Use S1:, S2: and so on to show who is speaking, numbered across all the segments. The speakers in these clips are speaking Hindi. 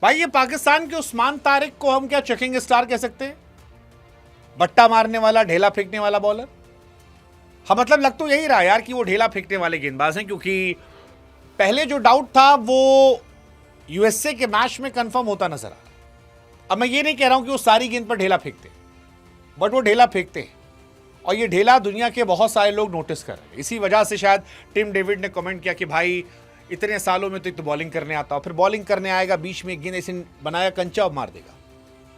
S1: भाई ये पाकिस्तान के उस्मान तारिक को हम क्या चेकिंग स्टार कह सकते हैं? बट्टा मारने वाला, ढेला फेंकने वाला बॉलर। हाँ मतलब लग तो यही रहा यार कि वो ढेला फेंकने वाले गेंदबाज हैं, क्योंकि पहले जो डाउट था वो यूएसए के मैच में कंफर्म होता नजर आ रहा। अब मैं ये नहीं कह रहा हूं कि वो सारी गेंद पर ढेला फेंकते, बट वो ढेला फेंकते हैं और ये ढेला दुनिया के बहुत सारे लोग नोटिस कर रहे हैं। इसी वजह से शायद टिम डेविड ने कमेंट किया कि भाई इतने सालों में तो बॉलिंग करने आता हो, फिर बॉलिंग करने आएगा, बीच में एक गेंद ऐसे बनाया कंचा मार देगा।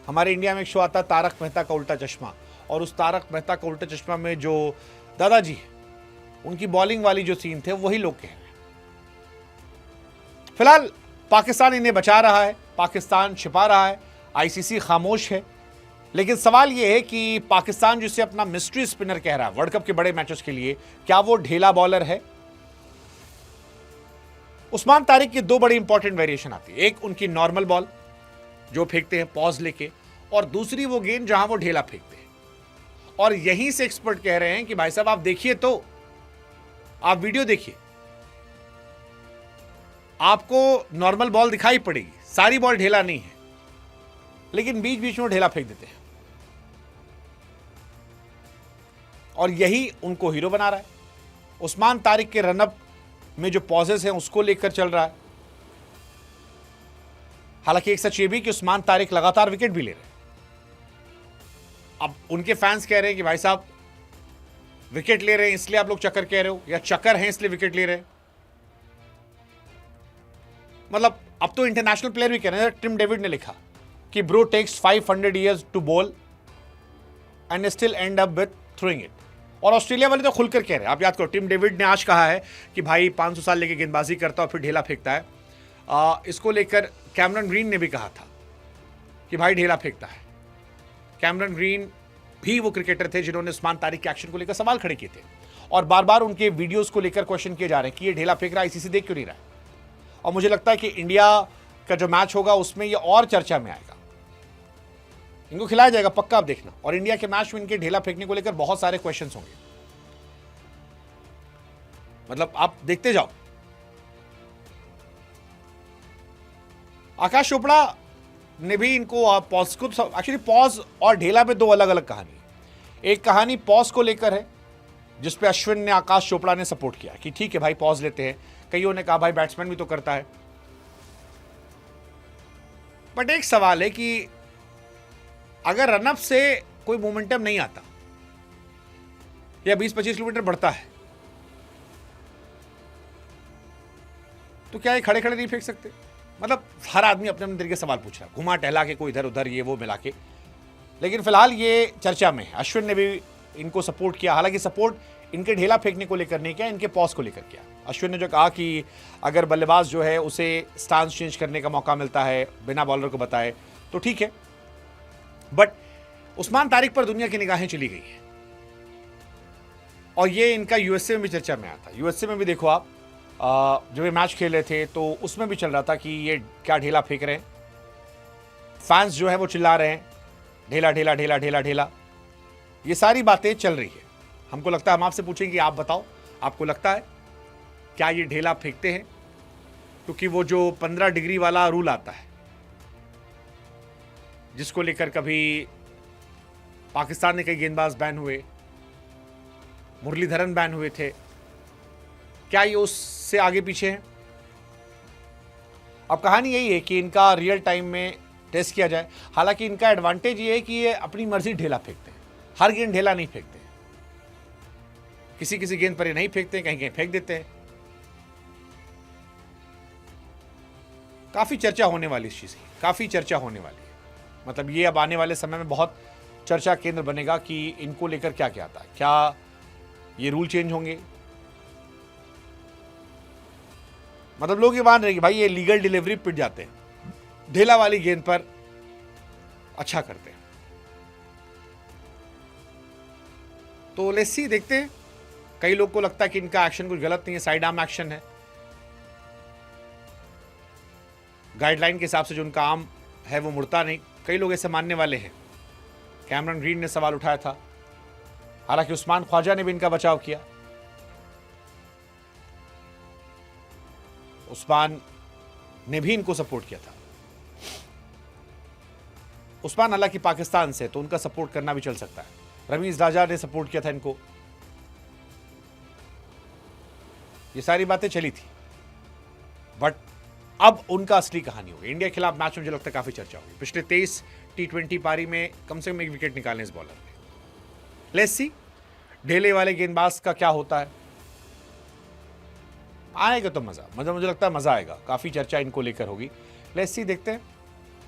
S1: हमारे इंडिया में एक शो आता है तारक मेहता का उल्टा चश्मा, और उस तारक मेहता का उल्टा चश्मा में जो दादाजी है उनकी बॉलिंग वाली जो सीन थे वही लोग कह रहे हैं। फिलहाल पाकिस्तान इन्हें बचा रहा है, पाकिस्तान छिपा रहा है, आईसीसी खामोश है। लेकिन सवाल यह है कि पाकिस्तान जिसे अपना मिस्ट्री स्पिनर कह रहा है वर्ल्ड कप के बड़े मैचेस के लिए, क्या वो ढेला बॉलर है? उस्मान तारिक की दो बड़ी इंपॉर्टेंट वेरिएशन आती है। एक उनकी नॉर्मल बॉल जो फेंकते हैं पॉज लेके, और दूसरी वो गेंद जहां वो ढेला फेंकते हैं। और यहीं से एक्सपर्ट कह रहे हैं कि भाई साहब आप देखिए, तो आप वीडियो देखिए, आपको नॉर्मल बॉल दिखाई पड़ेगी, सारी बॉल ढेला नहीं है, लेकिन बीच बीच में ढेला फेंक देते हैं। और यही उनको हीरो बना रहा है। उस्मान तारिक के रनअप में जो पॉजेस हैं उसको लेकर चल रहा है। हालांकि एक सच ये भी कि उस्मान तारिक लगातार विकेट भी ले रहे हैं। अब उनके फैंस कह रहे हैं कि भाई साहब विकेट ले रहे हैं इसलिए आप लोग चक्कर कह रहे हो, या चक्कर हैं इसलिए विकेट ले रहे हैं। मतलब अब तो इंटरनेशनल प्लेयर भी कह रहे हैं। टिम डेविड ने लिखा कि bro takes 500 years to bowl and still end up with throwing it. और ऑस्ट्रेलिया वाले तो खुलकर कह रहे हैं। आप याद करो, टिम डेविड ने आज कहा है कि भाई 500 साल लेके गेंदबाजी करता है और फिर ढेला फेंकता है। इसको लेकर कैमरन ग्रीन ने भी कहा था कि भाई ढेला फेंकता है। कैमरन ग्रीन भी वो क्रिकेटर थे जिन्होंने उस्मान तारिक के एक्शन को लेकर सवाल खड़े किए थे, और बार बार उनके वीडियोस को लेकर क्वेश्चन किए जा रहे हैं कि ये ढेला फेंक रहा है, आईसीसी देख क्यों नहीं रहा है। और मुझे लगता है कि इंडिया का जो मैच होगा उसमें ये और चर्चा में आएगा, इनको खिलाया जाएगा पक्का, आप देखना। और इंडिया के मैच में इनके ढेला फेंकने को लेकर बहुत सारे क्वेश्चंस होंगे, मतलब आप देखते जाओ। आकाश चोपड़ा ने भी इनको पॉज को, एक्चुअली पॉज और ढेला में दो अलग अलग कहानी है। एक कहानी पॉज को लेकर है जिसपे अश्विन ने, आकाश चोपड़ा ने सपोर्ट किया कि ठीक है भाई पॉज लेते हैं। कईयों ने कहा भाई बैट्समैन भी तो करता है। बट एक सवाल है कि अगर रनअप से कोई मोमेंटम नहीं आता या 20-25 किलोमीटर बढ़ता है, तो क्या ये खड़े खड़े नहीं फेंक सकते? मतलब हर आदमी अपने अपने तरीके से सवाल पूछ रहा है, घुमा टहला के, कोई इधर उधर ये वो मिला के। लेकिन फिलहाल ये चर्चा में है। अश्विन ने भी इनको सपोर्ट किया, हालांकि सपोर्ट इनके ढेला फेंकने को लेकर नहीं किया, इनके पॉज को लेकर किया। अश्विन ने जो कहा कि अगर बल्लेबाज जो है उसे स्टांस चेंज करने का मौका मिलता है बिना बॉलर को बताए तो ठीक है। बट उस्मान तारिक पर दुनिया की निगाहें चली गई हैं, और ये इनका यूएसए में भी चर्चा में आया था। यूएसए में भी देखो आप, जब ये मैच खेल रहे थे तो उसमें भी चल रहा था कि ये क्या ढेला फेंक रहे हैं। फैंस जो है वो चिल्ला रहे हैं ढेला ढेला ढेला ढेला ढेला। ये सारी बातें चल रही है। हमको लगता है हम आपसे पूछेंगे कि आप बताओ, आपको लगता है क्या ये ढेला फेंकते हैं? क्योंकि वो जो 15 डिग्री वाला रूल आता है जिसको लेकर कभी पाकिस्तान में कई गेंदबाज बैन हुए, मुरलीधरन बैन हुए थे, क्या ये उससे आगे पीछे है? अब कहानी यही है कि इनका रियल टाइम में टेस्ट किया जाए। हालांकि इनका एडवांटेज ये है कि ये अपनी मर्जी ढेला फेंकते हैं, हर गेंद ढेला नहीं फेंकते हैं। किसी किसी गेंद पर ये नहीं फेंकते, कहीं कहीं फेंक देते हैं। काफी चर्चा होने वाली इस चीज की, काफी चर्चा होने वाली है। मतलब ये अब आने वाले समय में बहुत चर्चा केंद्र बनेगा कि इनको लेकर क्या क्या आता है। क्या ये रूल चेंज होंगे? मतलब लोग ये मान रहे हैं कि भाई ये लीगल डिलीवरी पिट जाते हैं, ढेला वाली गेंद पर अच्छा करते हैं। तो लेट्स सी, देखते हैं। कई लोग को लगता है कि इनका एक्शन कुछ गलत नहीं है, साइड आर्म एक्शन है, गाइडलाइन के हिसाब से जो उनका आर्म है वो मुड़ता नहीं। कई लोग ऐसे मानने वाले हैं। कैमरन ग्रीन ने सवाल उठाया था, हालांकि उस्मान ख्वाजा ने भी इनका बचाव किया। उस्मान ने भी इनको सपोर्ट किया था। उस्मान हालांकि पाकिस्तान से, तो उनका सपोर्ट करना भी चल सकता है। रमीज राजा ने सपोर्ट किया था इनको, ये सारी बातें चली थी। बट अब उनका असली कहानी होगी। इंडिया के खिलाफ मैच में मुझे लगता है काफी चर्चा होगी। पिछले 23 T20 पारी में कम से कम एक विकेट निकाले इस बॉलर ने। लेट्स सी ढेले वाले गेंदबाज का क्या होता है। आएगा तो मजा मुझे लगता है मजा आएगा। काफी चर्चा इनको लेकर होगी। लेट्स सी देखते हैं।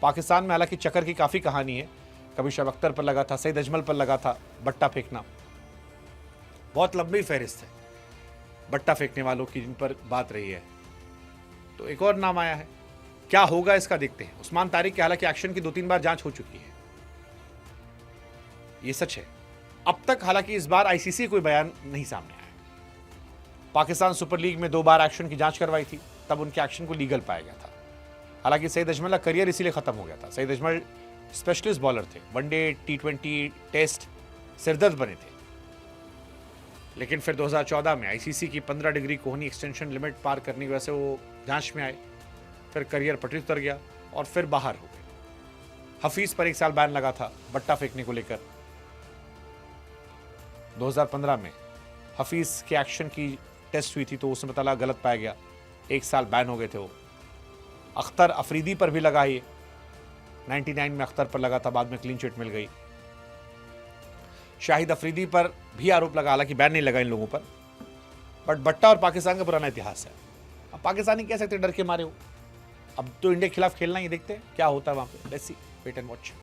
S1: पाकिस्तान में हालांकि चक्कर की काफी कहानी है। कभी शब अख्तर पर लगा था, सईद अजमल पर लगा था बट्टा फेंकना। बहुत लंबी फहरिस्त है बट्टा फेंकने वालों की जिन पर बात रही है। तो एक और नाम आया है, क्या होगा इसका देखते हैं। उस्मान तारिक की हालांकि एक्शन की 2-3 बार जांच हो चुकी है, ये सच है। अब तक हालांकि इस बार आईसीसी कोई बयान नहीं सामने आया। पाकिस्तान सुपर लीग में 2 बार एक्शन की जांच करवाई थी, तब उनके एक्शन को लीगल पाया गया था। हालांकि सईद अजमल का करियर इसीलिए खत्म हो गया था। सईद अजमल स्पेशलिस्ट बॉलर थे, वनडे, T20, टेस्ट सिरदर्द बने थे। लेकिन फिर 2014 में आईसीसी की 15 डिग्री कोहनी एक्सटेंशन लिमिट पार करने की वजह से वो जांच में आए। फिर करियर पटरी उतर गया और फिर बाहर हो गए। हफीज पर 1 साल बैन लगा था बट्टा फेंकने को लेकर। 2015 में हफीज के एक्शन की टेस्ट हुई थी, तो उसमें पता लगा गलत पाया गया, 1 साल बैन हो गए थे वो। अख्तर अफरीदी पर भी लगा, ये 99 में अख्तर पर लगा था, बाद में क्लीन चिट मिल गई। शाहिद अफरीदी पर भी आरोप लगा, हालांकि बैन नहीं लगा इन लोगों पर। बट बट्टा और पाकिस्तान का पुराना इतिहास है। अब पाकिस्तानी कह सकते डर के मारे हो। अब तो इंडिया के खिलाफ खेलना ही, देखते हैं क्या होता है वहां पे। Let's see, wait and watch.